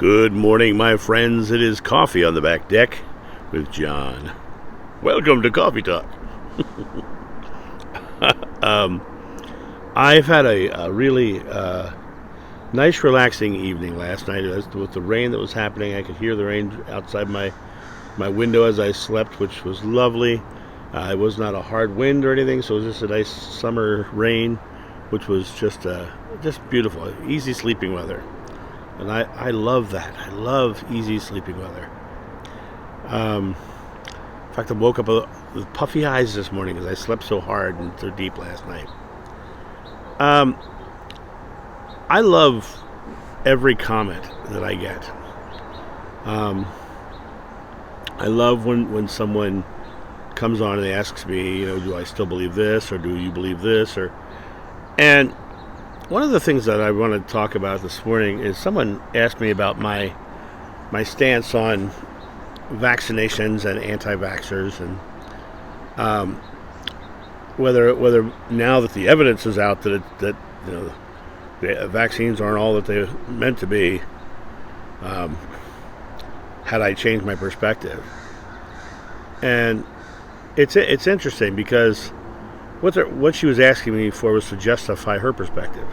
Good morning, my friends. It is Coffee on the Back Deck with John. Welcome to Coffee Talk. I've had a really nice, relaxing evening last night. With the rain that was happening, I could hear the rain outside my window as I slept, which was lovely. It was not a hard wind or anything, so it was just a nice summer rain, which was just beautiful. Easy sleeping weather. And I love that. I love easy sleeping weather. In fact, I woke up with puffy eyes this morning because I slept so hard and so deep last night. I love every comment that I get. I love when someone comes on and asks me, do I still believe this, or do you believe this, and one of the things that I want to talk about this morning is someone asked me about my stance on vaccinations and anti-vaxxers, and whether now that the evidence is out that the vaccines aren't all that they're meant to be, had I changed my perspective. And it's interesting because what she was asking me for was to justify her perspective.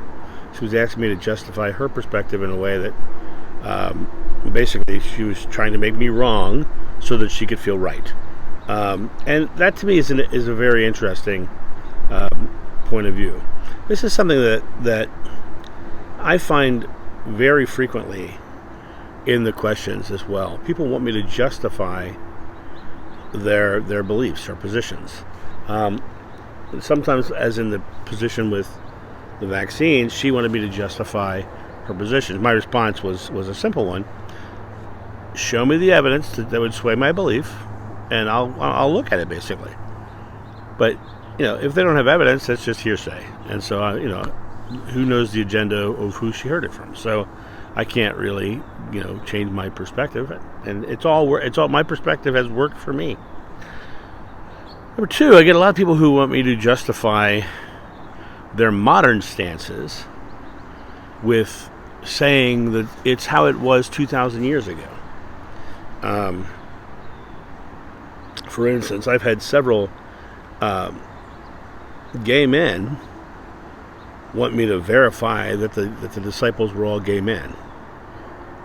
She was asking me to justify her perspective in a way that basically she was trying to make me wrong so that she could feel right. And that to me is a very interesting point of view. This is something that I find very frequently in the questions as well. People want me to justify their beliefs or positions. Sometimes, as in the position with the vaccines, she wanted me to justify her position. My response was a simple one: show me the evidence that would sway my belief, and I'll look at it, basically. But if they don't have evidence, that's just hearsay. And so who knows the agenda of who she heard it from? So I can't really change my perspective, and it's all my perspective has worked for me. Number two, I get a lot of people who want me to justify their modern stances with saying that it's how it was 2,000 years ago. For instance, I've had several gay men want me to verify that the disciples were all gay men.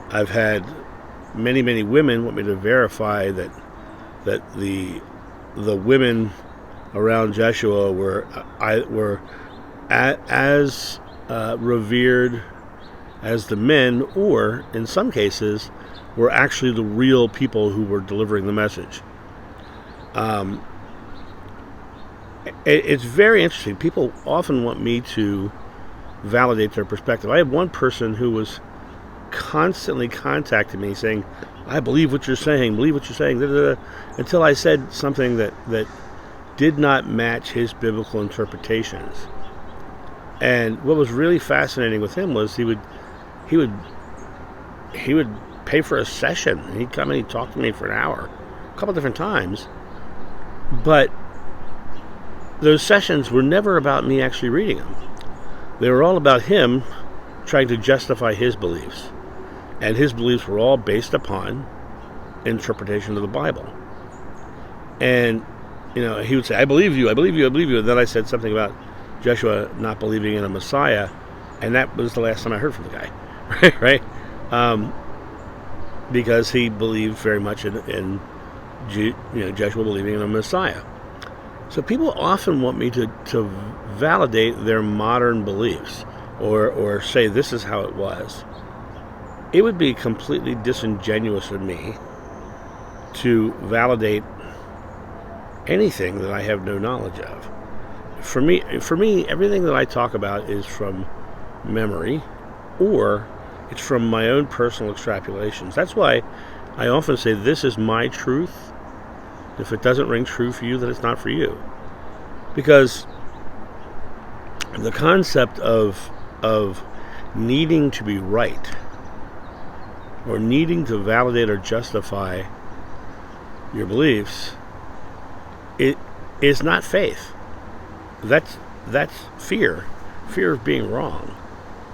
I've had many women want me to verify that the women around Joshua were as revered as the men, or in some cases were actually the real people who were delivering the message. It's very interesting. People often want me to validate their perspective. I had one person who was constantly contacting me saying, I believe what you're saying, until I said something that did not match his biblical interpretations. And what was really fascinating with him was he would pay for a session, and he'd come and he'd talk to me for an hour, a couple different times. But those sessions were never about me actually reading them. They were all about him trying to justify his beliefs. And his beliefs were all based upon interpretation of the Bible. And, he would say, I believe you. And then I said something about Joshua not believing in a Messiah. And that was the last time I heard from the guy. Right? Because he believed very much in Joshua believing in a Messiah. So people often want me to validate their modern beliefs or say this is how it was. It would be completely disingenuous of me to validate anything that I have no knowledge of. For me, everything that I talk about is from memory, or it's from my own personal extrapolations. That's why I often say this is my truth. If it doesn't ring true for you, then it's not for you. Because the concept of needing to be right, or needing to validate or justify your beliefs, it is not faith. That's fear of being wrong,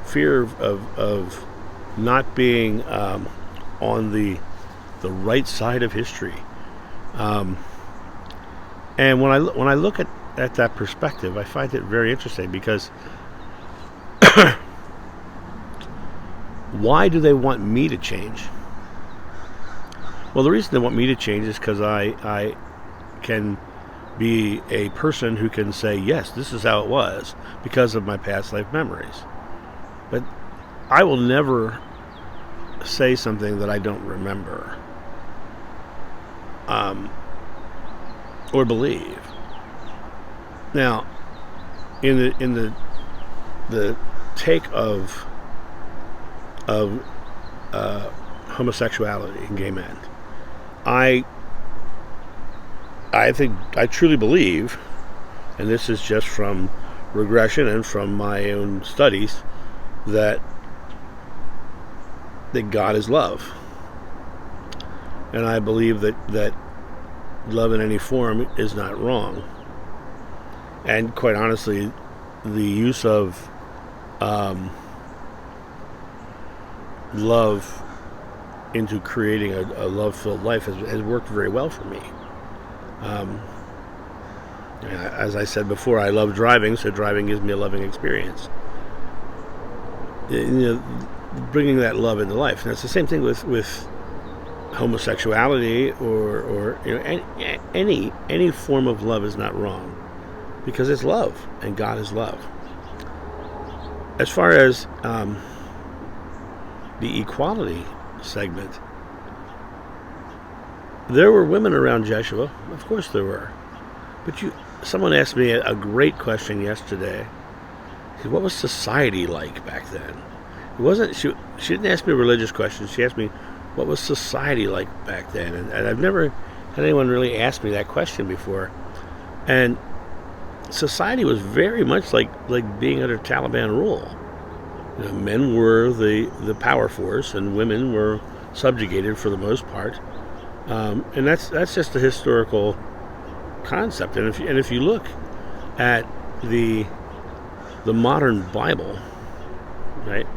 fear of not being on the right side of history. And when I look at that perspective, I find it very interesting, because why do they want me to change? Well, the reason they want me to change is because I can be a person who can say, yes, this is how it was, because of my past life memories. But I will never say something that I don't remember or believe. Now, in the take of homosexuality and gay men, I think I truly believe, and this is just from regression and from my own studies, that God is love. And I believe that love in any form is not wrong. And quite honestly, the use of love into creating a love-filled life has worked very well for me. As I said before, I love driving, so driving gives me a loving experience. Bringing that love into life. And it's the same thing with homosexuality or any form of love is not wrong, because it's love, and God is love. As far as the equality segment, there were women around Jeshua. Of course there were. But someone asked me a great question yesterday. What was society like back then? It wasn't. She didn't ask me a religious question. She asked me, what was society like back then? And I've never had anyone really ask me that question before. And society was very much like being under Taliban rule. Men were the power force, and women were subjugated for the most part. And that's just a historical concept. And if you look at the modern Bible, right,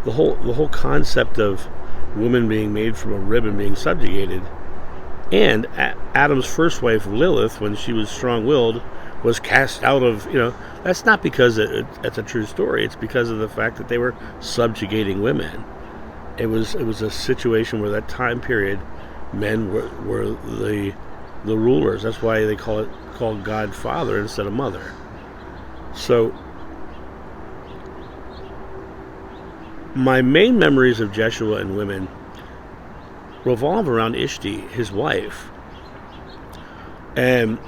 the whole concept of woman being made from a rib and being subjugated, and Adam's first wife Lilith, when she was strong-willed, was cast out of, that's not because it's a true story. It's because of the fact that they were subjugating women. It was a situation where that time period, men were the rulers. That's why they called God Father instead of Mother. So my main memories of Jeshua and women revolve around Ishti, his wife. And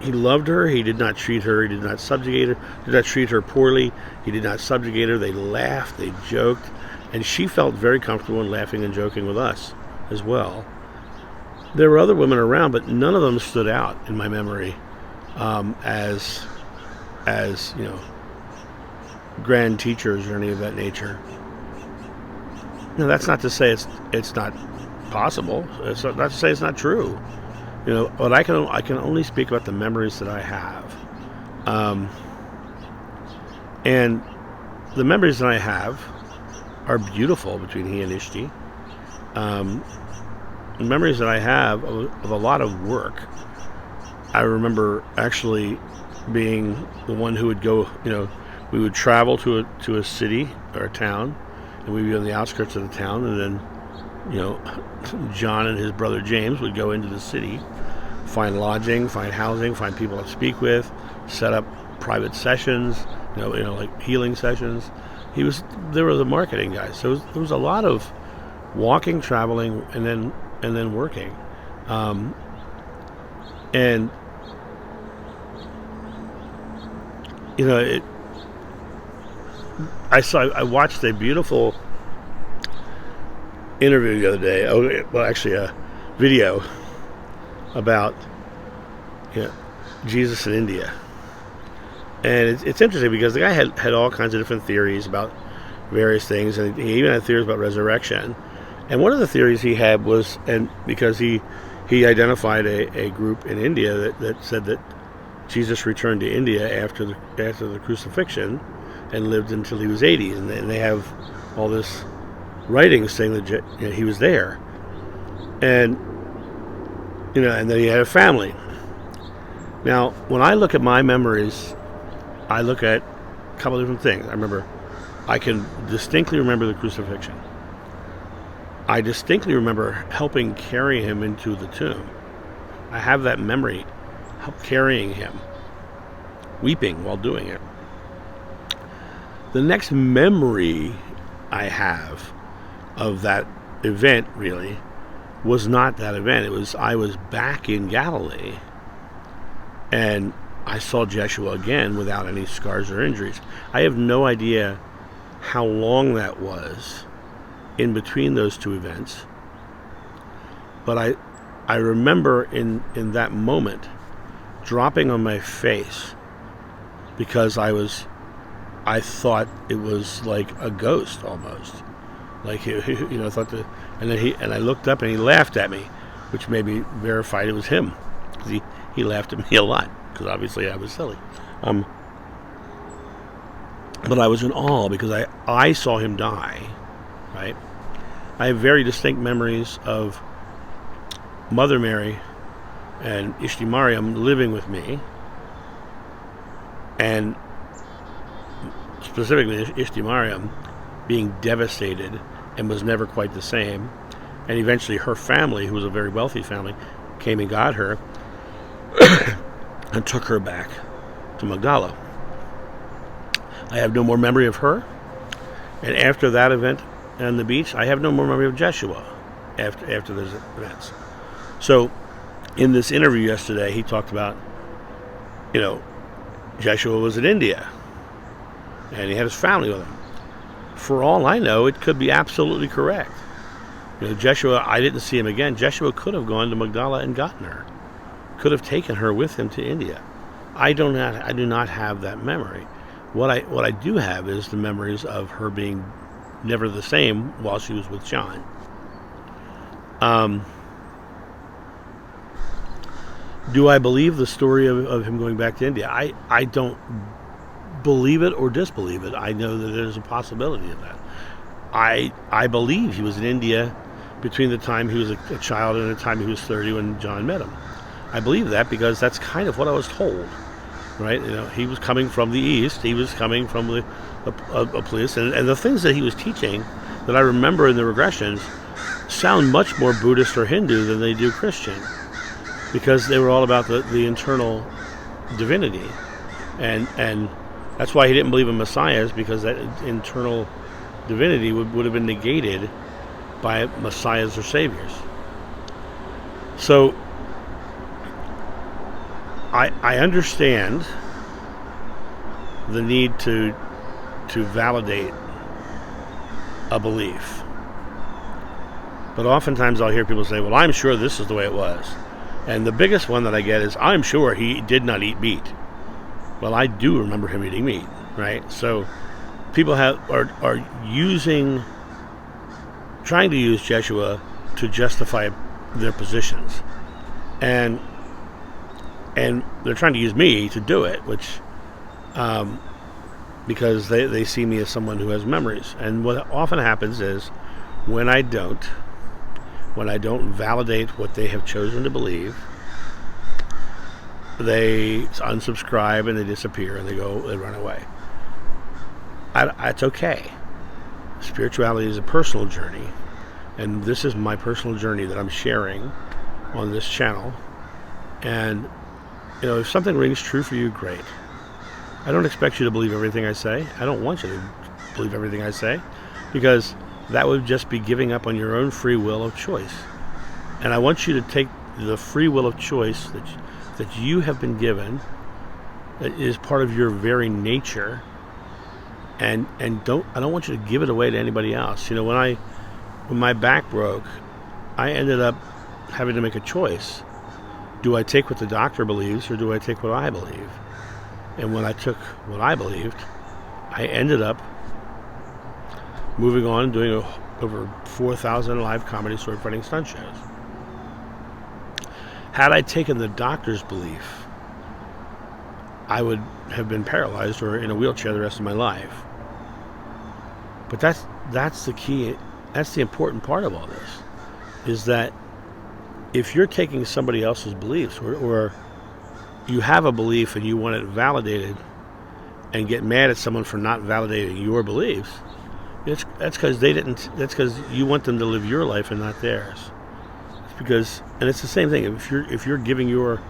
he loved her. He did not treat her. He did not subjugate her. Did not treat her poorly. He did not subjugate her. They laughed. They joked. And she felt very comfortable in laughing and joking with us as well. There were other women around, but none of them stood out in my memory as grand teachers or any of that nature. Now, that's not to say it's not possible. It's not to say it's not true. But I can only speak about the memories that I have, and the memories that I have are beautiful between he and Ishti. The memories that I have of a lot of work. I remember actually being the one who would go. We would travel to a city or a town, and we'd be on the outskirts of the town, and then John and his brother James would go into the city, find lodging, find housing, find people to speak with, set up private sessions, like healing sessions. They were the marketing guys. So there was a lot of walking, traveling, and then working. I watched a beautiful interview the other day. Well, actually, a video about Jesus in India, and it's interesting because the guy had all kinds of different theories about various things, and he even had theories about resurrection. And one of the theories he had was, and because he identified a group in India that said that Jesus returned to India after the crucifixion and lived until he was 80, and they have all this writings saying that he was there, and and that he had a family. Now, when I look at my memories, I look at a couple of different things. I can distinctly remember the crucifixion. I distinctly remember helping carry him into the tomb. I have that memory, carrying him, weeping while doing it. The next memory I have of that event, really, was not that event. I was back in Galilee, and I saw Jeshua again without any scars or injuries. I have no idea how long that was in between those two events, but I remember in that moment dropping on my face because I thought it was like a ghost almost, like I thought that, and I looked up and he laughed at me, which made me verified it was him, because he laughed at me a lot because obviously I was silly. But I was in awe because I saw him die, right? I have very distinct memories of Mother Mary and Ishti Mariam living with me, and specifically Ishti Mariam being devastated and was never quite the same. And eventually her family, who was a very wealthy family, came and got her and took her back to Magdala. I have no more memory of her. And after that event on the beach, I have no more memory of Jeshua after those events. So in this interview yesterday, he talked about, Jeshua was in India and he had his family with him. For all I know, it could be absolutely correct. Jeshua, I didn't see him again. Jeshua could have gone to Magdala and gotten her. Could have taken her with him to India. I do not have that memory. What I do have is the memories of her being never the same while she was with John. Do I believe the story of him going back to India? I don't believe it or disbelieve it. I know that there's a possibility of that. I believe he was in India between the time he was a child and the time he was 30 when John met him. I believe that because that's kind of what I was told, right? He was coming from the East. He was coming from a place, and the things that he was teaching that I remember in the regressions sound much more Buddhist or Hindu than they do Christian, because they were all about the internal divinity, and that's why he didn't believe in messiahs, because that internal divinity would have been negated by messiahs or saviors. So I understand the need to validate a belief, but oftentimes I'll hear people say, well, I'm sure this is the way it was. And the biggest one that I get is, I'm sure he did not eat meat. Well, I do remember him eating meat, right? So people are trying to use Jeshua to justify their positions, and they're trying to use me to do it, which because they see me as someone who has memories. And what often happens is, when I don't validate what they have chosen to believe, they unsubscribe and they disappear and they run away. It's okay. Spirituality is a personal journey, and this is my personal journey that I'm sharing on this channel. And if something rings true for you, great. I don't expect you to believe everything I say. I don't want you to believe everything I say, because that would just be giving up on your own free will of choice. And I want you to take the free will of choice that you have been given, that is part of your very nature, and I don't want you to give it away to anybody else. When my back broke, I ended up having to make a choice. Do I take what the doctor believes, or do I take what I believe? And when I took what I believed, I ended up moving on and doing over 4,000 live comedy sword fighting stunt shows. Had I taken the doctor's belief, I would have been paralyzed or in a wheelchair the rest of my life. But that's the key that's the important part of all this, is that if you're taking somebody else's beliefs, or you have a belief and you want it validated and get mad at someone for not validating your beliefs, that's because they didn't. That's because you want them to live your life and not theirs. It's because, and it's the same thing. If you're giving your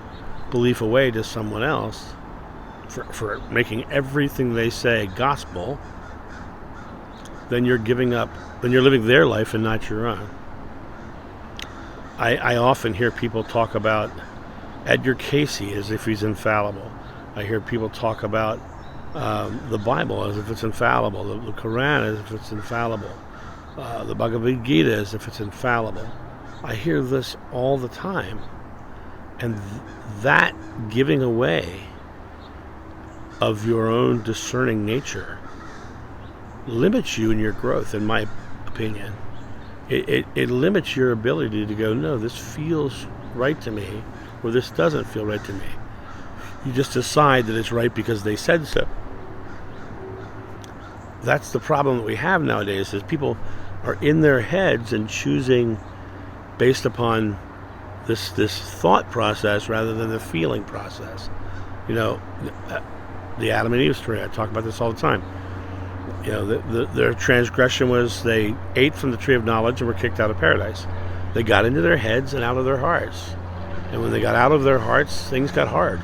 belief away to someone else for making everything they say gospel, then you're giving up. Then you're living their life and not your own. I often hear people talk about Edgar Casey as if he's infallible. I hear people talk about the Bible as if it's infallible, the Quran as if it's infallible, the Bhagavad Gita as if it's infallible. I hear this all the time. And that giving away of your own discerning nature limits you in your growth, in my opinion. It limits your ability to go, no, this feels right to me, or this doesn't feel right to me. You just decide that it's right because they said so. That's the problem that we have nowadays, is people are in their heads and choosing based upon this thought process rather than the feeling process. You know, the Adam and Eve story, I talk about this all the time. You know, their transgression was they ate from the tree of knowledge and were kicked out of paradise. They got into their heads and out of their hearts. And when they got out of their hearts, things got hard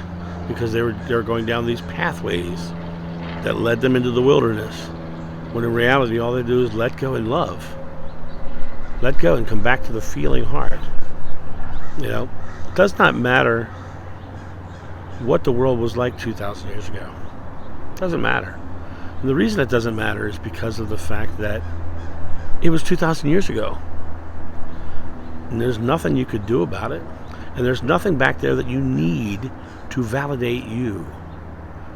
because they were going down these pathways that led them into the wilderness. When in reality, all they do is let go and love. Let go and come back to the feeling heart. You know, it does not matter what the world was like 2,000 years ago. It doesn't matter. And the reason it doesn't matter is because of the fact that it was 2,000 years ago. And there's nothing you could do about it. And there's nothing back there that you need to validate you.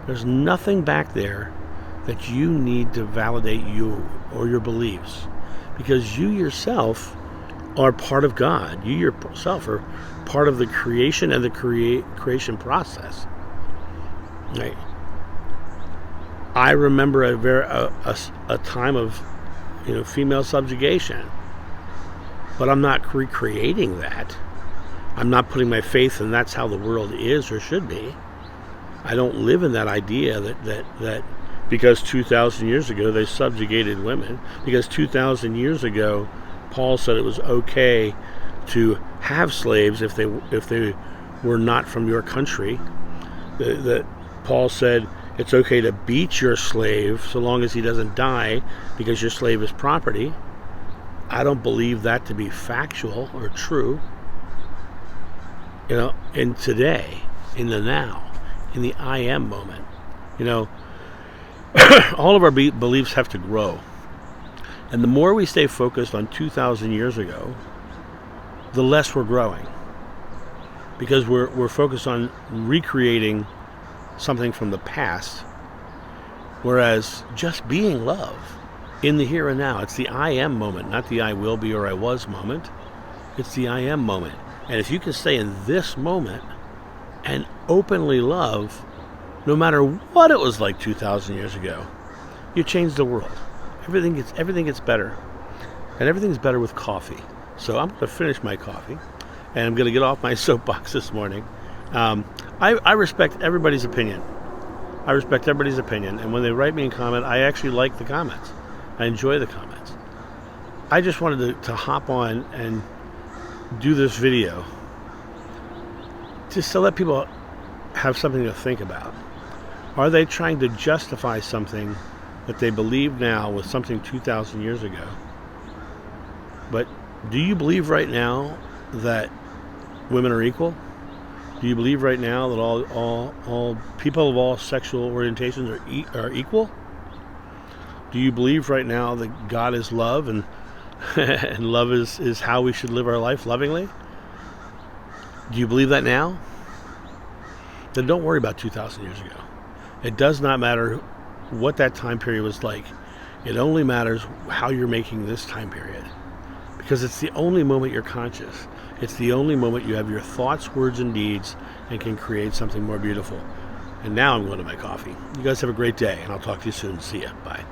There's nothing back there that you need to validate you or your beliefs. Because you yourself are part of God. You yourself are part of the creation and the creation process. Right? I remember a time of, female subjugation, but I'm not recreating that. I'm not putting my faith in that's how the world is or should be. I don't live in that idea that because 2,000 years ago they subjugated women, because 2,000 years ago Paul said it was okay to have slaves if they were not from your country. That Paul said it's okay to beat your slave so long as he doesn't die because your slave is property. I don't believe that to be factual or true. In today, in the now, in the I am moment, all of our beliefs have to grow. And the more we stay focused on 2,000 years ago, the less we're growing. Because we're focused on recreating something from the past, whereas just being love in the here and now, it's the I am moment, not the I will be or I was moment. It's the I am moment. And if you can stay in this moment and openly love, no matter what it was like 2,000 years ago, you change the world. Everything gets better. And everything's better with coffee. So I'm going to finish my coffee, and I'm going to get off my soapbox this morning. I respect everybody's opinion. And when they write me a comment, I actually like the comments. I enjoy the comments. I just wanted to hop on and do this video just to let people have something to think about. Are they trying to justify something that they believe now with something 2,000 years ago? But do you believe right now that women are equal? Do you believe right now that all people of all sexual orientations are equal? Do you believe right now that God is love and and love is how we should live our life, lovingly? Do you believe that now? Then don't worry about 2,000 years ago. It does not matter what that time period was like. It only matters how you're making this time period. Because it's the only moment you're conscious. It's the only moment you have your thoughts, words, and deeds and can create something more beautiful. And now I'm going to my coffee. You guys have a great day, and I'll talk to you soon. See ya. Bye.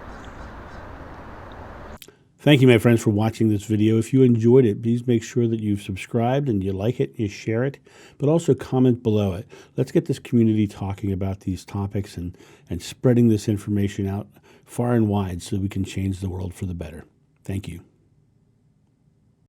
Thank you, my friends, for watching this video. If you enjoyed it, please make sure that you've subscribed and you like it, you share it, but also comment below it. Let's get this community talking about these topics and spreading this information out far and wide so we can change the world for the better. Thank you.